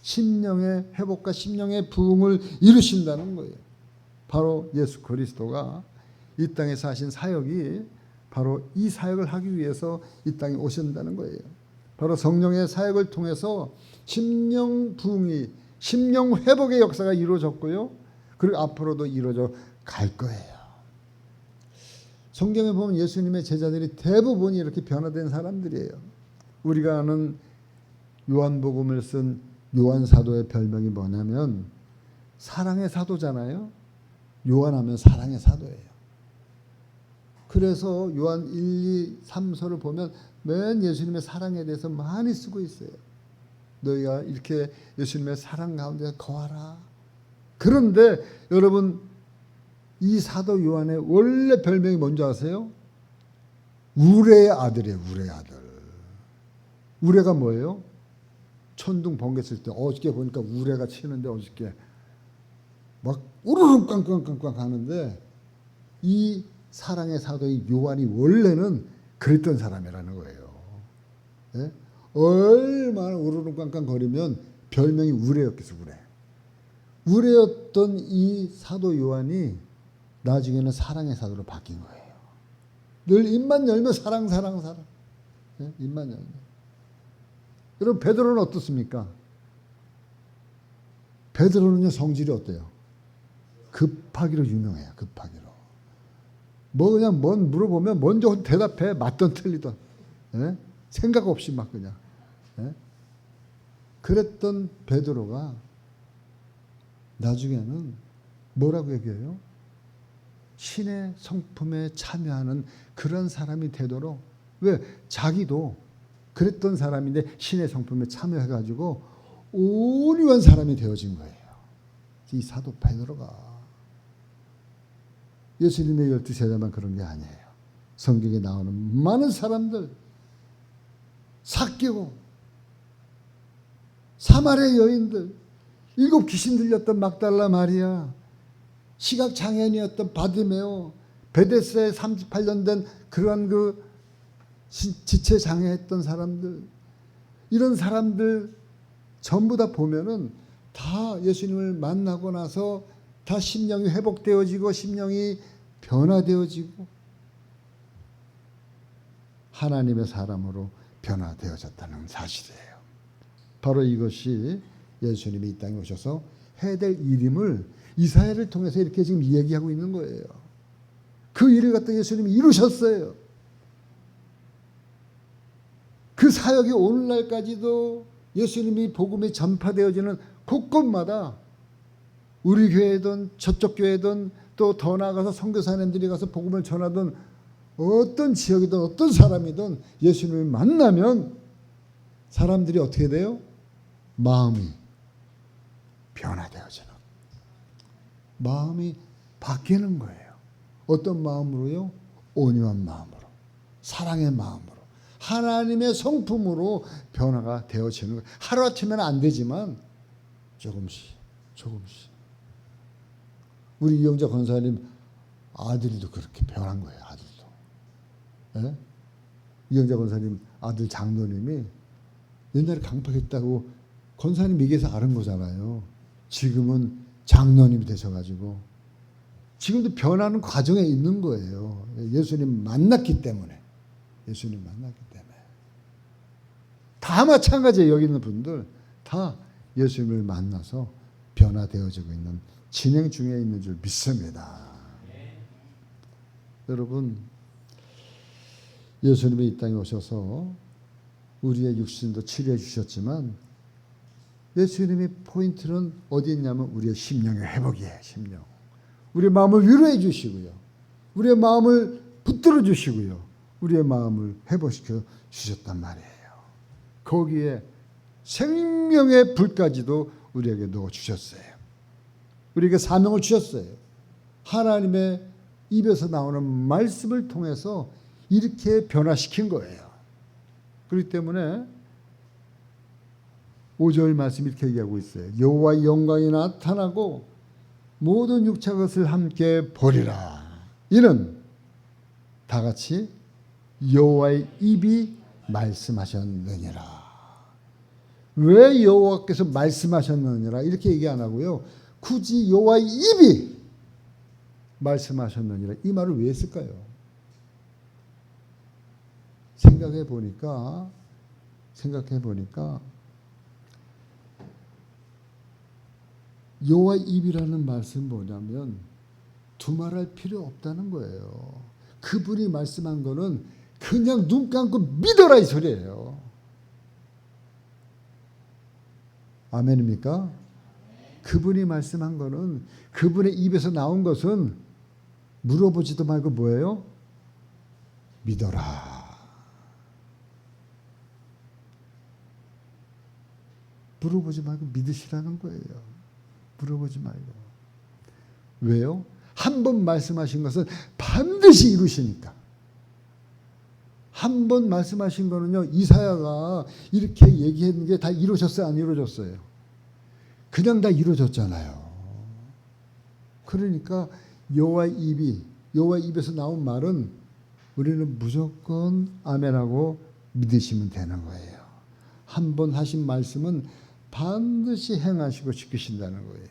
심령의 회복과 심령의 부흥을 이루신다는 거예요. 바로 예수 그리스도가 이 땅에서 하신 사역이 바로 이 사역을 하기 위해서 이 땅에 오신다는 거예요. 바로 성령의 사역을 통해서 심령 부흥이 심령 회복의 역사가 이루어졌고요. 그리고 앞으로도 이루어져 갈 거예요. 성경에 보면 예수님의 제자들이 대부분이 이렇게 변화된 사람들이에요. 우리가 아는 요한복음을 쓴 요한 사도의 별명이 뭐냐면 사랑의 사도잖아요. 요한하면 사랑의 사도예요. 그래서 요한 1, 2, 3서를 보면 맨 예수님의 사랑에 대해서 많이 쓰고 있어요. 너희가 이렇게 예수님의 사랑 가운데 거하라. 그런데 여러분, 이 사도 요한의 원래 별명이 뭔지 아세요? 우레의 아들이에요. 우레의 아들. 우레가 뭐예요? 천둥 번개 칠 때 어저께 보니까 우레가 치는데 어저께 막 우르르 꽝꽝꽝꽝 하는데, 이 사랑의 사도의 요한이 원래는 그랬던 사람이라는 거예요. 예? 얼마나 우르르 꽝꽝 거리면 별명이 우레였겠어. 우레였던 이 사도 요한이 나중에는 사랑의 사도로 바뀐 거예요. 늘 입만 열면 사랑. 예? 입만 열면. 여러분, 베드로는 어떻습니까? 베드로는요, 성질이 어때요? 급하기로 유명해요. 급하기로. 뭐 그냥 뭔 물어보면 먼저 대답해. 맞든 틀리든. 예? 생각 없이 막 그냥. 예? 그랬던 베드로가 나중에는 뭐라고 얘기해요? 신의 성품에 참여하는 그런 사람이 되도록, 왜? 자기도 그랬던 사람인데 신의 성품에 참여해가지고 온유한 사람이 되어진 거예요. 이 사도 베드로가. 예수님의 12제자만 그런 게 아니에요. 성경에 나오는 많은 사람들, 삭개오, 사마리아 여인들, 7 귀신 들렸던 막달라 마리아, 시각장애인이었던 바디메오, 베데스다에 38년 된 그러한 그 지체장애했던 사람들, 이런 사람들 전부 다 보면은 다 예수님을 만나고 나서 다 심령이 회복되어지고 심령이 변화되어지고 하나님의 사람으로 변화되어졌다는 사실이에요. 바로 이것이 예수님이 이 땅에 오셔서 해야 될 일임을 이사야를 통해서 이렇게 지금 이야기하고 있는 거예요. 그 일을 갖다 예수님이 이루셨어요. 그 사역이 오늘날까지도 예수님이 복음이 전파되어지는 곳곳마다, 우리 교회든 저쪽 교회든 또 더 나아가서 선교사님들이 가서 복음을 전하던 어떤 지역이든 어떤 사람이든 예수님을 만나면 사람들이 어떻게 돼요? 마음이 변화되어지는, 마음이 바뀌는 거예요. 어떤 마음으로요? 온유한 마음으로, 사랑의 마음으로, 하나님의 성품으로 변화가 되어지는 거예요. 하루아침에는 안 되지만 조금씩. 우리 이영자 권사님 아들도 그렇게 변한 거예요. 아들도. 예? 이영자 권사님 아들 장로님이 옛날에 강팍했다고 권사님 얘기해서 아는 거잖아요. 지금은 장로님이 되셔가지고 지금도 변하는 과정에 있는 거예요. 예수님 만났기 때문에. 다 마찬가지예요. 여기 있는 분들 다 예수님을 만나서 변화되어지고 있는, 진행 중에 있는 줄 믿습니다. 여러분, 예수님이 이 땅에 오셔서 우리의 육신도 치료해 주셨지만 예수님의 포인트는 어디 있냐면 우리의 심령의 회복이에요. 심령. 우리의 마음을 위로해 주시고요. 우리의 마음을 붙들어 주시고요. 우리의 마음을 회복시켜 주셨단 말이에요. 거기에 생명의 불까지도 우리에게 넣어주셨어요. 우리에게 사명을 주셨어요. 하나님의 입에서 나오는 말씀을 통해서 이렇게 변화시킨 거예요. 그렇기 때문에 5절 말씀 이렇게 얘기하고 있어요. 여호와의 영광이 나타나고 모든 육체 것을 함께 보리라. 이는 다 같이 여호와의 입이 말씀하셨느니라. 왜 여호와께서 말씀하셨느니라 이렇게 얘기 안 하고요. 굳이 여호와의 입이 말씀하셨느니라 이 말을 왜 했을까요? 생각해 보니까 여호와의 입이라는 말씀은 뭐냐면 두말할 필요 없다는 거예요. 그분이 말씀한 거는 그냥 눈 감고 믿어라 이 소리예요. 아멘입니까? 그분이 말씀한 거는, 그분의 입에서 나온 것은 물어보지도 말고 뭐예요? 믿어라. 물어보지 말고 믿으시라는 거예요. 물어보지 말고. 왜요? 한 번 말씀하신 것은 반드시 이루시니까. 한 번 말씀하신 거는요, 이사야가 이렇게 얘기했는 게 다 이루어졌어요, 안 이루어졌어요? 그냥 다 이루어졌잖아요. 그러니까 여호와 입에서 나온 말은 우리는 무조건 아멘하고 믿으시면 되는 거예요. 한 번 하신 말씀은 반드시 행하시고 지키신다는 거예요.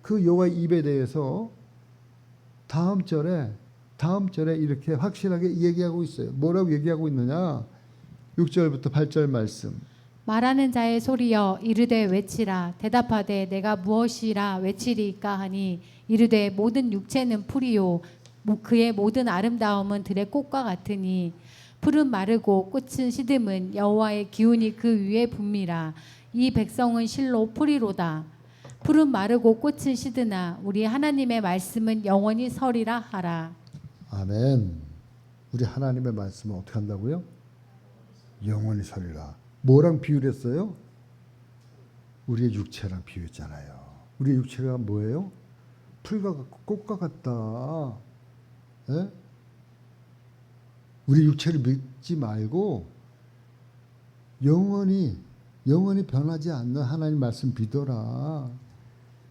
그 여호와 입에 대해서 다음 절에 이렇게 확실하게 얘기하고 있어요. 뭐라고 얘기하고 있느냐? 6절부터 8절 말씀. 말하는 자의 소리여 이르되 외치라. 대답하되 내가 무엇이라 외치리까 하니 이르되 모든 육체는 풀이요 그의 모든 아름다움은 들의 꽃과 같으니 풀은 마르고 꽃은 시듬은 여호와의 기운이 그 위에 붐이라. 이 백성은 실로 풀이로다. 풀은 마르고 꽃은 시드나 우리 하나님의 말씀은 영원히 서리라 하라. 아멘. 우리 하나님의 말씀은 어떻게 한다고요? 영원히 서리라. 뭐랑 비유를 했어요? 우리의 육체랑 비유했잖아요. 우리의 육체가 뭐예요? 풀과 같고 꽃과 같다. 예? 우리 육체를 믿지 말고 영원히 변하지 않는 하나님 말씀 믿어라.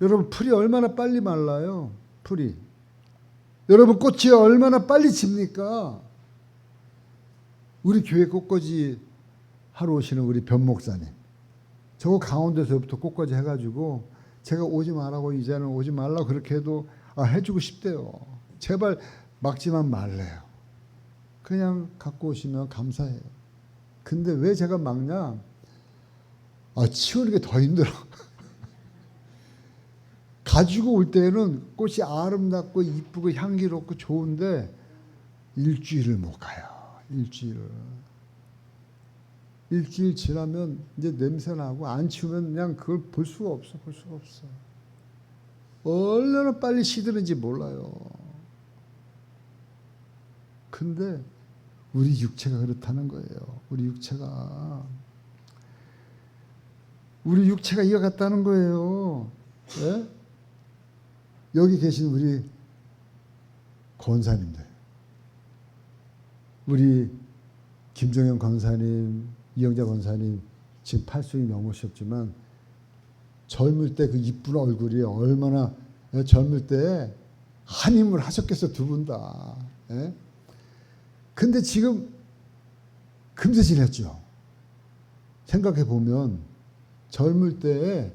여러분, 풀이 얼마나 빨리 말라요? 풀이. 여러분, 꽃이 얼마나 빨리 집니까? 우리 교회 꽃꽂이 하러 오시는 우리 변 목사님, 저거 강원도에서부터 꽃꽂이 해가지고 제가 오지 말라고, 이제는 오지 말라고 그렇게 해도 해주고 싶대요. 제발 막지만 말래요. 그냥 갖고 오시면 감사해요. 근데 왜 제가 막냐? 치우는 게 더 힘들어. 가지고 올 때는 꽃이 아름답고 이쁘고 향기롭고 좋은데 일주일을 못 가요. 일주일 지나면 이제 냄새 나고 안 치우면 그냥 그걸 볼 수가 없어. 얼마나 빨리 시드는지 몰라요. 근데 우리 육체가 그렇다는 거예요. 우리 육체가 이와 같다는 거예요. 예? 여기 계신 우리 권사님들, 우리 김정현 권사님, 이영자 권사님 지금 80이 넘으셨지만 젊을 때 그 이쁜 얼굴이 얼마나 젊을 때 한임을 하셨겠어, 두 분 다. 예? 근데 지금 금세 지냈죠. 생각해 보면 젊을 때에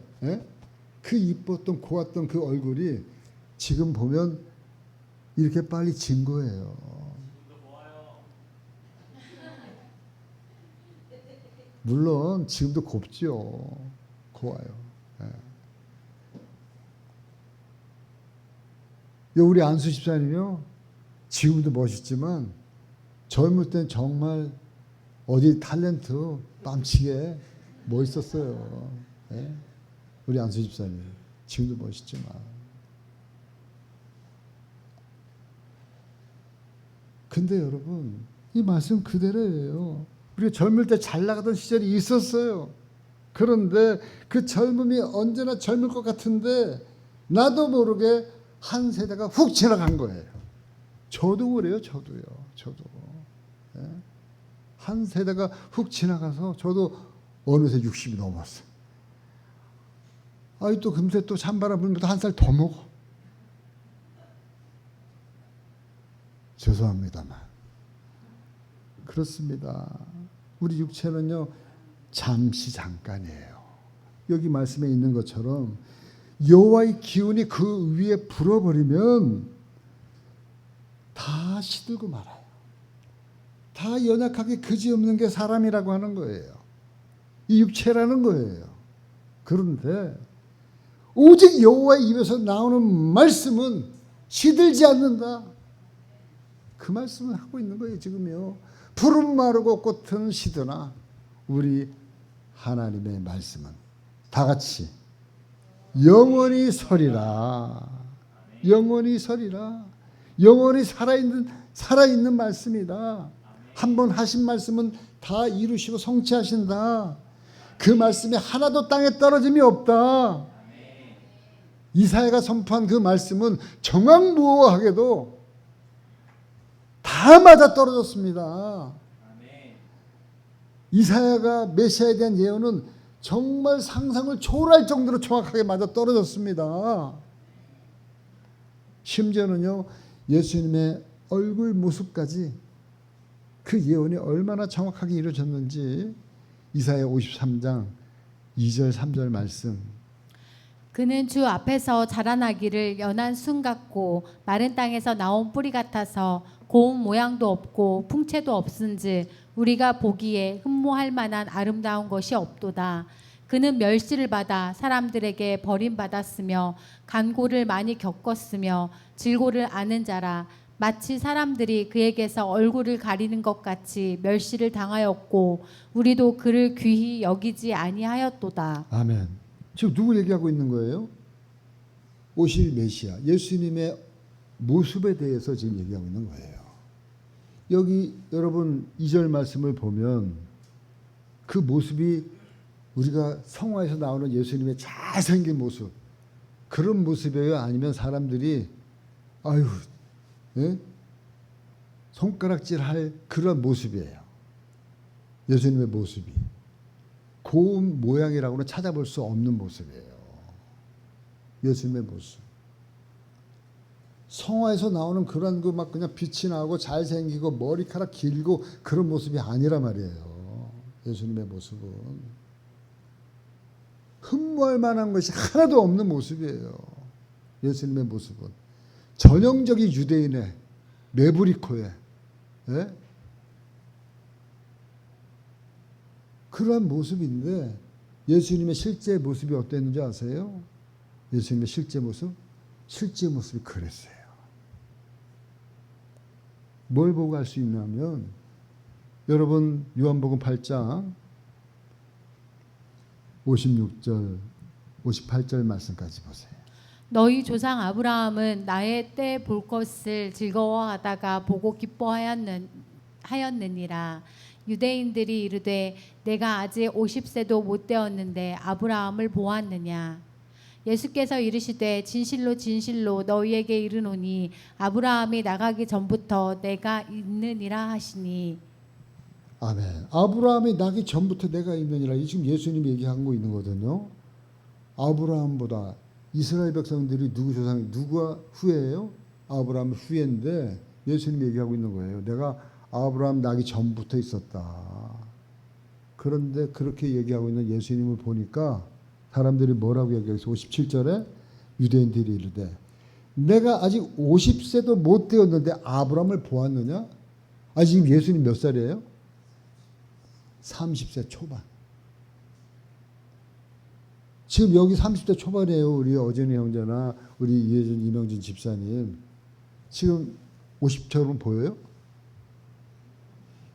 그 이뻤던 고왔던 그 얼굴이 지금 보면 이렇게 빨리 진 거예요. 물론 지금도 곱죠. 고와요. 우리 안수 집사님이요, 지금도 멋있지만 젊을 땐 정말 어디 탤런트 깜치게 멋있었어요. 우리 안수 집사님 지금도 멋있지만. 근데 여러분, 이 말씀 그대로예요. 우리가 젊을 때 잘 나가던 시절이 있었어요. 그런데 그 젊음이 언제나 젊을 것 같은데 나도 모르게 한 세대가 훅 지나간 거예요. 저도 그래요. 저도. 한 세대가 훅 지나가서 저도 어느새 60이 넘었어요. 또 금세 또 찬바람 불면서 한 살 더 먹어. 죄송합니다만 그렇습니다. 우리 육체는요, 잠시 잠깐이에요. 여기 말씀에 있는 것처럼 여호와의 기운이 그 위에 불어버리면 다 시들고 말아요. 다 연약하게 그지없는 게 사람이라고 하는 거예요. 이 육체라는 거예요. 그런데 오직 여호와의 입에서 나오는 말씀은 시들지 않는다. 그 말씀을 하고 있는 거예요. 지금요. 푸른 마르고 꽃은 시드나 우리 하나님의 말씀은 다 같이 영원히 서리라. 영원히 서리라. 영원히 살아있는 말씀이다. 한번 하신 말씀은 다 이루시고 성취하신다. 그 말씀이 하나도 땅에 떨어짐이 없다. 이사야가 선포한 그 말씀은 정황무오하게도 다 맞아 떨어졌습니다. 이사야가 메시아에 대한 예언은 정말 상상을 초월할 정도로 정확하게 맞아 떨어졌습니다. 심지어는요, 예수님의 얼굴 모습까지 그 예언이 얼마나 정확하게 이루어졌는지 이사야 53장 2절 3절 말씀. 그는 주 앞에서 자라나기를 연한 순 같고 마른 땅에서 나온 뿌리 같아서 고운 모양도 없고 풍채도 없은즉 우리가 보기에 흠모할 만한 아름다운 것이 없도다. 그는 멸시를 받아 사람들에게 버림받았으며 간고를 많이 겪었으며 질고를 아는 자라. 마치 사람들이 그에게서 얼굴을 가리는 것 같이 멸시를 당하였고 우리도 그를 귀히 여기지 아니하였도다. 아멘. 지금 누구 얘기하고 있는 거예요? 오실 메시아 예수님의 모습에 대해서 지금 얘기하고 있는 거예요. 여기 여러분 2절 말씀을 보면 그 모습이 우리가 성화에서 나오는 예수님의 잘생긴 모습, 그런 모습이에요? 아니면 사람들이 아유, 예? 손가락질할 그런 모습이에요? 예수님의 모습이 고운 모양이라고는 찾아볼 수 없는 모습이에요. 예수님의 모습. 성화에서 나오는 그런 그 막 그냥 빛이 나고 잘생기고 머리카락 길고 그런 모습이 아니란 말이에요. 예수님의 모습은 흠모할 만한 것이 하나도 없는 모습이에요. 예수님의 모습은 전형적인 유대인의 레브리코의, 예? 그러한 모습인데 예수님의 실제 모습이 어땠는지 아세요? 예수님의 실제 모습이 그랬어요. 뭘 보고 알 수 있냐면 여러분 요한복음 8장 56절 58절 말씀까지 보세요. 너희 조상 아브라함은 나의 때 볼 것을 즐거워하다가 보고 기뻐하였느니라. 유대인들이 이르되 내가 아직 50세도 못 되었는데 아브라함을 보았느냐. 예수께서 이르시되 진실로 진실로 너희에게 이르노니 아브라함이 나가기 전부터 내가 있느니라 하시니. 아멘. 아브라함이 나기 전부터 내가 있느니라. 지금 예수님이 얘기한 거 있는 거거든요. 아브라함보다 이스라엘 백성들이 누구 조상, 누가 후예예요? 아브라함 후예인데 예수님이 얘기하고 있는 거예요. 내가 아브라함 나기 전부터 있었다. 그런데 그렇게 얘기하고 있는 예수님을 보니까 사람들이 뭐라고 얘기했어요? 57절에 유대인들이 이르되 내가 아직 50세도 못 되었는데 아브라함을 보았느냐? 아, 지금 예수님 몇 살이에요? 30세 초반. 지금 여기 30대 초반이에요. 우리 어진이 형제나 우리 이혜준, 이명진 집사님. 지금 50처럼 보여요?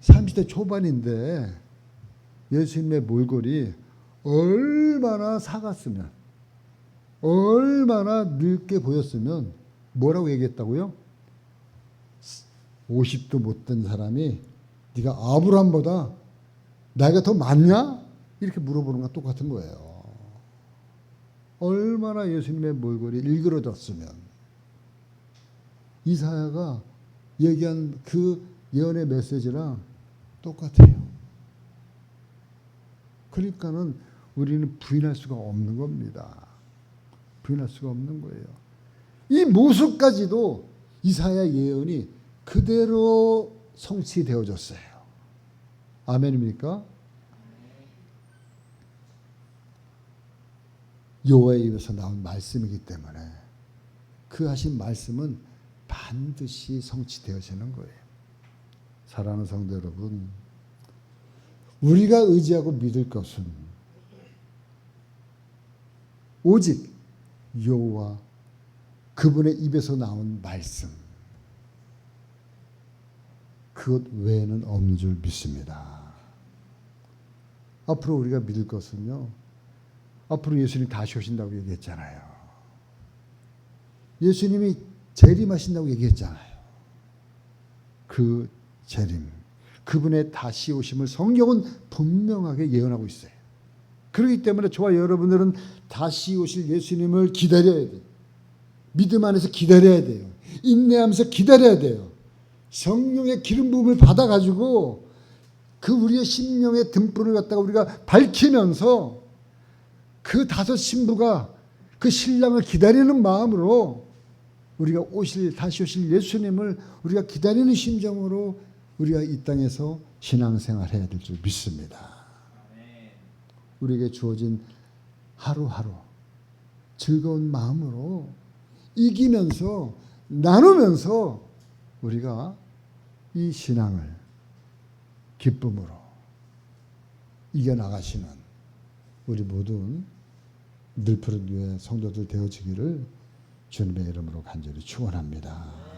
30대 초반인데 예수님의 몰골이 얼마나 사갔으면, 얼마나 늙게 보였으면 뭐라고 얘기했다고요? 50도 못 된 사람이 네가 아브라함보다 나이가 더 많냐? 이렇게 물어보는 거랑 똑같은 거예요. 얼마나 예수님의 몰골이 일그러졌으면. 이사야가 얘기한 그 예언의 메시지랑 똑같아요. 그러니까는 우리는 부인할 수가 없는 겁니다. 부인할 수가 없는 거예요. 이 모습까지도 이사야 예언이 그대로 성취되어졌어요. 아멘입니까? 여호와의 입에서 나온 말씀이기 때문에 그 하신 말씀은 반드시 성취되어지는 거예요. 사랑하는 성도 여러분, 우리가 의지하고 믿을 것은 오직 여호와 그분의 입에서 나온 말씀, 그것 외에는 없는 줄 믿습니다. 앞으로 우리가 믿을 것은요, 앞으로 예수님 다시 오신다고 얘기했잖아요. 예수님이 재림하신다고 얘기했잖아요. 그 재림, 그분의 다시 오심을 성경은 분명하게 예언하고 있어요. 그렇기 때문에 저와 여러분들은 다시 오실 예수님을 기다려야 돼요. 믿음 안에서 기다려야 돼요. 인내하면서 기다려야 돼요. 성령의 기름 부음을 받아가지고 그 우리의 심령의 등불을 갖다가 우리가 밝히면서 그 다섯 신부가 그 신랑을 기다리는 마음으로 우리가 다시 오실 예수님을 우리가 기다리는 심정으로 우리가 이 땅에서 신앙생활 해야 될 줄 믿습니다. 우리에게 주어진 하루하루 즐거운 마음으로 이기면서 나누면서 우리가 이 신앙을 기쁨으로 이겨나가시는 우리 모든 늘푸른 교회 성도들 되어지기를 주님의 이름으로 간절히 축원합니다.